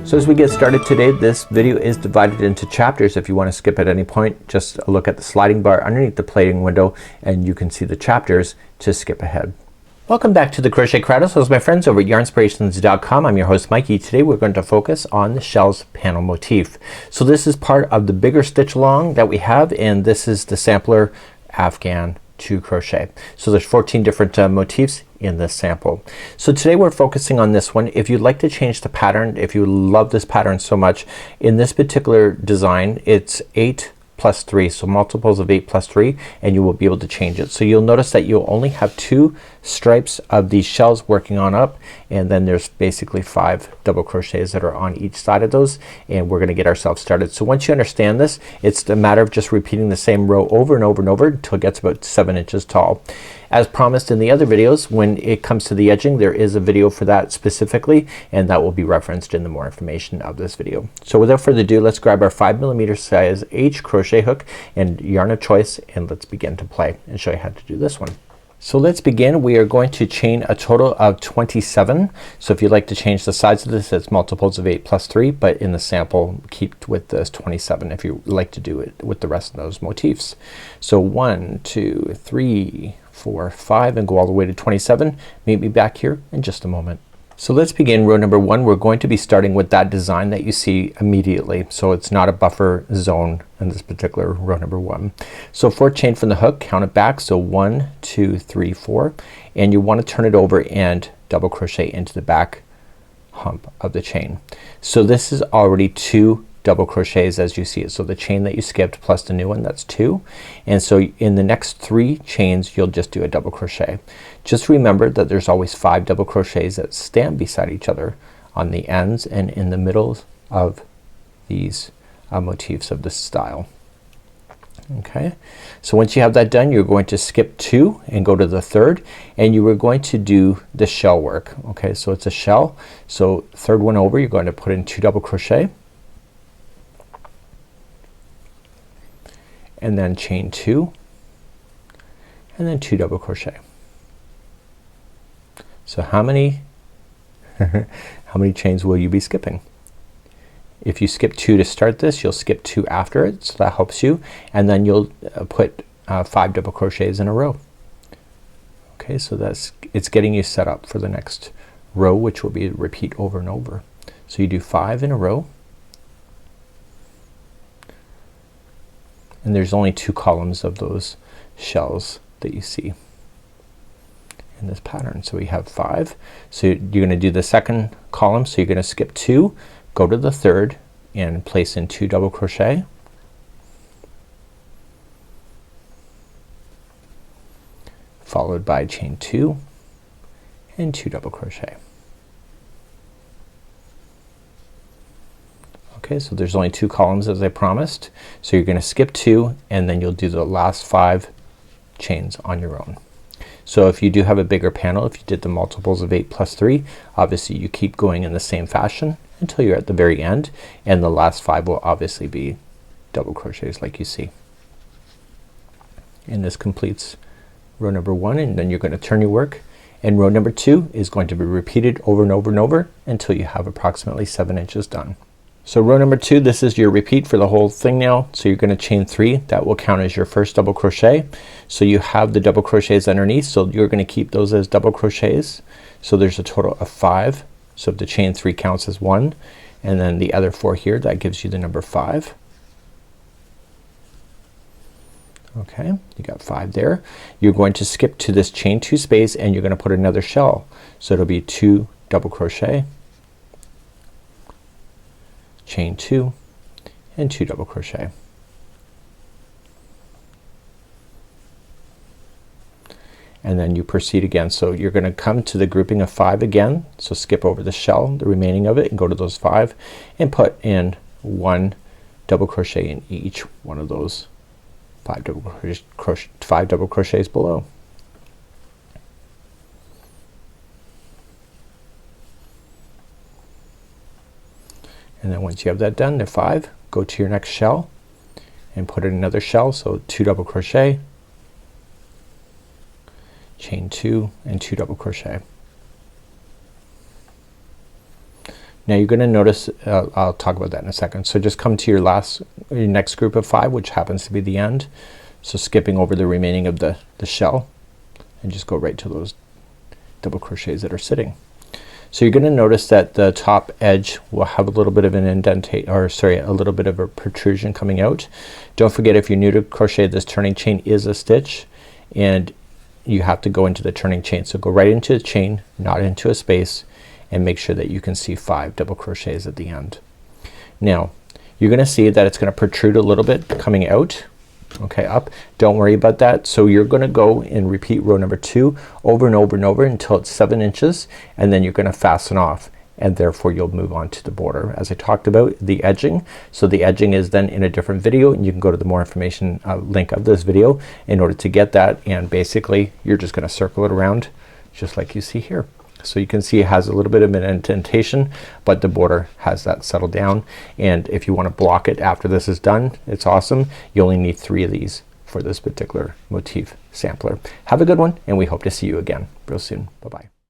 So as we get started today, this video is divided into chapters. If you want to skip at any point, just look at the sliding bar underneath the plating window and you can see the chapters to skip ahead. Welcome back to the Crochet Crowd. My friends over at yarnspirations.com. I'm your host Mikey. Today we're going to focus on the shells panel motif. So this is part of the bigger stitch along that we have, and this is the Sampler Afghan to crochet. So there's 14 different motifs in this sample. So today we're focusing on this one. If you'd like to change the pattern, if you love this pattern so much, in this particular design it's 8 plus 3, so multiples of 8 plus 3, and you will be able to change it. So you'll notice that you'll only have 2 stripes of these shells working on up, and then there's basically 5 double crochets that are on each side of those, and we're gonna get ourselves started. So once you understand this, it's a matter of just repeating the same row over and over and over until it gets about 7 inches tall. As promised in the other videos, when it comes to the edging, there is a video for that specifically, and that will be referenced in the more information of this video. So without further ado, let's grab our 5mm size H crochet hook and yarn of choice, and let's begin to play and show you how to do this one. So let's begin. We are going to chain a total of 27. So if you'd like to change the size of this, it's multiples of 8 plus 3, but in the sample keep with this 27 if you like to do it with the rest of those motifs. So 1, 2, 3, 4, 5, and go all the way to 27. Meet me back here in just a moment. So let's begin row number 1. We're going to be starting with that design that you see immediately. So it's not a buffer zone in this particular row number 1. So 4 chain from the hook, count it back. So 1, 2, 3, 4, and you want to turn it over and double crochet into the back hump of the chain. So this is already 2 double crochets as you see it. So the chain that you skipped plus the new one, that's 2, and so in the next 3 chains you'll just do a double crochet. Just remember that there's always 5 double crochets that stand beside each other on the ends and in the middle of these motifs of this style. Okay, so once you have that done, you're going to skip 2 and go to the 3rd, and you are going to do the shell work. Okay, so it's a shell, so 3rd one over you're going to put in 2 double crochet and then chain 2 and then 2 double crochet. So how many how many chains will you be skipping? If you skip 2 to start this, you'll skip 2 after it, so that helps you, and then you'll put 5 double crochets in a row. Okay, so it's getting you set up for the next row, which will be repeat over and over. So you do 5 in a row, and there's only 2 columns of those shells that you see in this pattern. So we have 5. So you're gonna do the 2nd column, so you're gonna skip 2, go to the 3rd and place in 2 double crochet, followed by chain 2 and 2 double crochet. Okay, so there's only 2 columns as I promised, so you're gonna skip 2 and then you'll do the last 5 chains on your own. So if you do have a bigger panel, if you did the multiples of 8 plus 3, obviously you keep going in the same fashion until you're at the very end, and the last 5 will obviously be double crochets like you see. And this completes row number 1, and then you're going to turn your work, and row number 2 is going to be repeated over and over and over until you have approximately 7 inches done. So row number 2, this is your repeat for the whole thing now. So you're gonna chain 3, that will count as your first double crochet. So you have the double crochets underneath, so you're gonna keep those as double crochets. So there's a total of 5. So if the chain 3 counts as 1, and then the other 4 here, that gives you the number 5. Okay, you got 5 there. You're going to skip to this chain 2 space and you're gonna put another shell. So it'll be 2 double crochet, chain 2 and 2 double crochet. And then you proceed again. So you're gonna come to the grouping of 5 again. So skip over the shell, the remaining of it, and go to those 5 and put in 1 double crochet in each one of those 5 double crochets below. And then once you have that done, the 5, go to your next shell and put in another shell. So 2 double crochet, chain 2 and 2 double crochet. Now you're gonna notice, I'll talk about that in a second. So just come to your next group of 5, which happens to be the end. So skipping over the remaining of the shell and just go right to those double crochets that are sitting. So you're gonna notice that the top edge will have a little bit of an indentation, or sorry, a little bit of a protrusion coming out. Don't forget, if you're new to crochet, this turning chain is a stitch and you have to go into the turning chain. So go right into the chain, not into a space, and make sure that you can see 5 double crochets at the end. Now you're gonna see that it's gonna protrude a little bit coming out, okay, up. Don't worry about that. So you're gonna go and repeat row number 2 over and over and over until it's 7 inches, and then you're gonna fasten off, and therefore you'll move on to the border as I talked about the edging. So the edging is then in a different video, and you can go to the more information link of this video in order to get that. And basically you're just gonna circle it around just like you see here. So you can see it has a little bit of an indentation, but the border has that settled down. And if you want to block it after this is done, it's awesome. You only need 3 of these for this particular motif sampler. Have a good one, and we hope to see you again real soon. Bye bye.